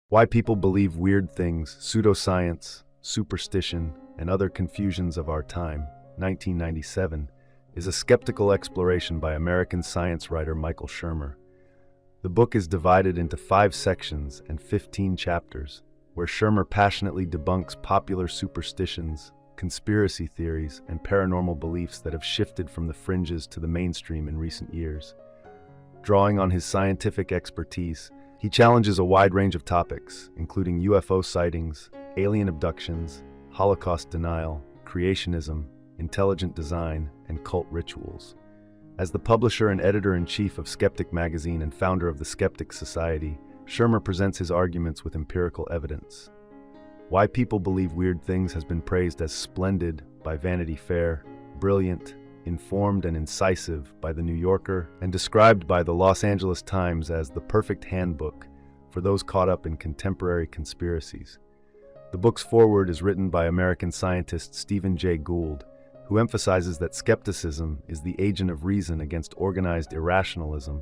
Why People Believe Weird Things, Pseudoscience, Superstition, and Other Confusions of Our Time, 1997, is a skeptical exploration by American science writer Michael Shermer. The book is divided into 5 sections and 15 chapters, where Shermer passionately debunks popular superstitions, conspiracy theories, and paranormal beliefs that have shifted from the fringes to the mainstream in recent years. Drawing on his scientific expertise, he challenges a wide range of topics, including UFO sightings, alien abductions, Holocaust denial, creationism, intelligent design, and cult rituals. As the publisher and editor-in-chief of Skeptic magazine and founder of the Skeptic Society, Shermer presents his arguments with empirical evidence. Why People Believe Weird Things has been praised as splendid by Vanity Fair, brilliant, informed, and incisive by The New Yorker, and described by the Los Angeles Times as the perfect handbook for those caught up in contemporary conspiracies. The book's foreword is written by American scientist Stephen Jay Gould, who emphasizes that skepticism is the agent of reason against organized irrationalism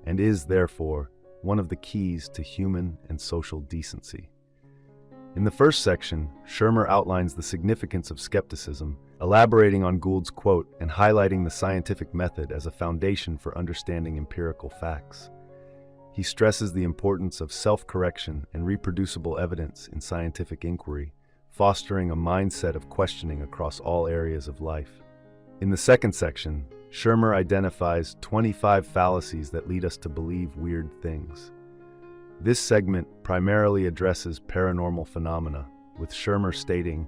and is, therefore, one of the keys to human and social decency. In the first section, Shermer outlines the significance of skepticism, elaborating on Gould's quote and highlighting the scientific method as a foundation for understanding empirical facts. He stresses the importance of self-correction and reproducible evidence in scientific inquiry, fostering a mindset of questioning across all areas of life. In the second section, Shermer identifies 25 fallacies that lead us to believe weird things. This segment primarily addresses paranormal phenomena, with Shermer stating,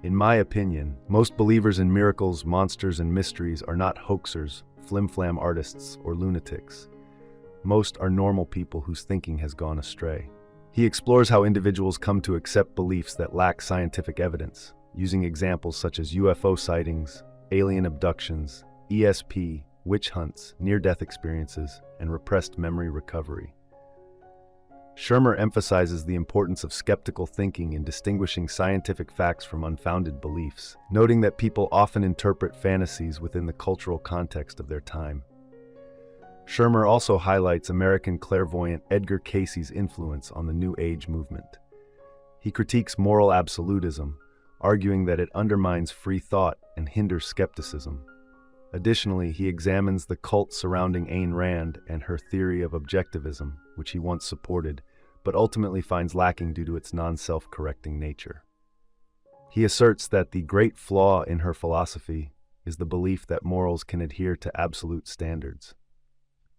"In my opinion, most believers in miracles, monsters, and mysteries are not hoaxers, flim-flam artists, or lunatics. Most are normal people whose thinking has gone astray." He explores how individuals come to accept beliefs that lack scientific evidence, using examples such as UFO sightings, alien abductions, ESP, witch hunts, near-death experiences, and repressed memory recovery. Shermer emphasizes the importance of skeptical thinking in distinguishing scientific facts from unfounded beliefs, noting that people often interpret fantasies within the cultural context of their time. Shermer also highlights American clairvoyant Edgar Cayce's influence on the New Age movement. He critiques moral absolutism, arguing that it undermines free thought and hinders skepticism. Additionally, he examines the cult surrounding Ayn Rand and her theory of objectivism, which he once supported, but ultimately finds lacking due to its non-self-correcting nature. He asserts that the great flaw in her philosophy is the belief that morals can adhere to absolute standards.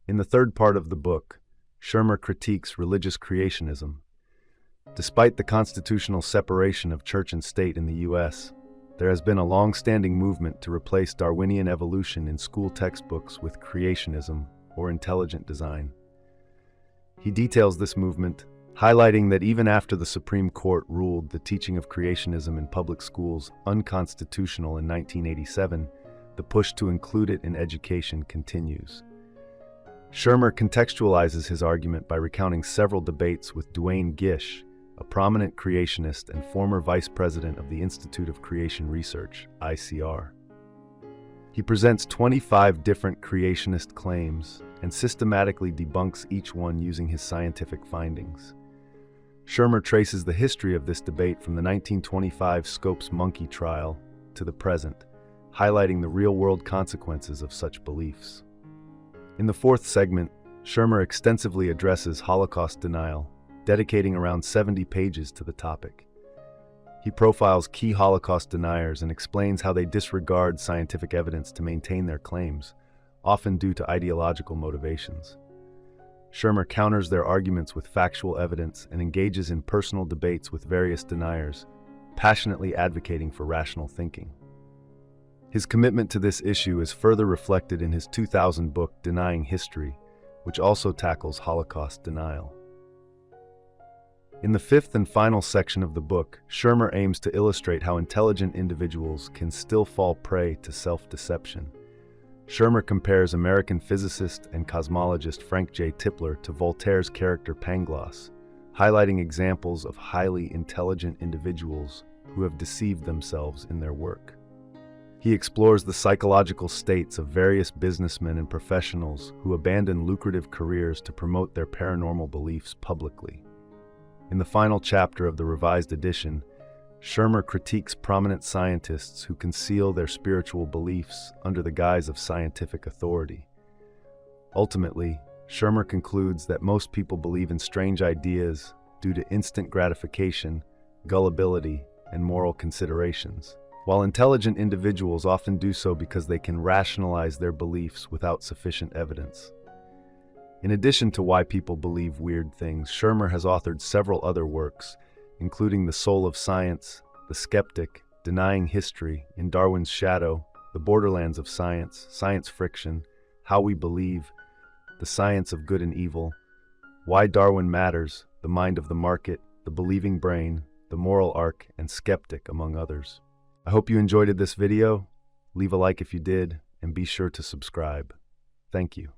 In the third part of the book, Shermer critiques religious creationism. Despite the constitutional separation of church and state in the U.S., there has been a long-standing movement to replace Darwinian evolution in school textbooks with creationism or intelligent design. He details this movement, highlighting that even after the Supreme Court ruled the teaching of creationism in public schools unconstitutional in 1987, the push to include it in education continues. Shermer contextualizes his argument by recounting several debates with Duane Gish, a prominent creationist and former vice president of the Institute of Creation Research, ICR. He presents 25 different creationist claims and systematically debunks each one using his scientific findings. Shermer traces the history of this debate from the 1925 Scopes monkey trial to the present, highlighting the real-world consequences of such beliefs. In the fourth segment, Shermer extensively addresses Holocaust denial, dedicating around 70 pages to the topic. He profiles key Holocaust deniers and explains how they disregard scientific evidence to maintain their claims, often due to ideological motivations. Shermer counters their arguments with factual evidence and engages in personal debates with various deniers, passionately advocating for rational thinking. His commitment to this issue is further reflected in his 2000 book, Denying History, which also tackles Holocaust denial. In the fifth and final section of the book, Shermer aims to illustrate how intelligent individuals can still fall prey to self-deception. Shermer compares American physicist and cosmologist Frank J. Tipler to Voltaire's character Pangloss, highlighting examples of highly intelligent individuals who have deceived themselves in their work. He explores the psychological states of various businessmen and professionals who abandon lucrative careers to promote their paranormal beliefs publicly. In the final chapter of the revised edition, Shermer critiques prominent scientists who conceal their spiritual beliefs under the guise of scientific authority. Ultimately, Shermer concludes that most people believe in strange ideas due to instant gratification, gullibility, and moral considerations, while intelligent individuals often do so because they can rationalize their beliefs without sufficient evidence. In addition to why people believe weird things, Shermer has authored several other works, including The Soul of Science, The Skeptic, Denying History, In Darwin's Shadow, The Borderlands of Science, Science Friction, How We Believe, The Science of Good and Evil, Why Darwin Matters, The Mind of the Market, The Believing Brain, The Moral Arc, and Skeptic, among others. I hope you enjoyed this video. Leave a like if you did, and be sure to subscribe. Thank you.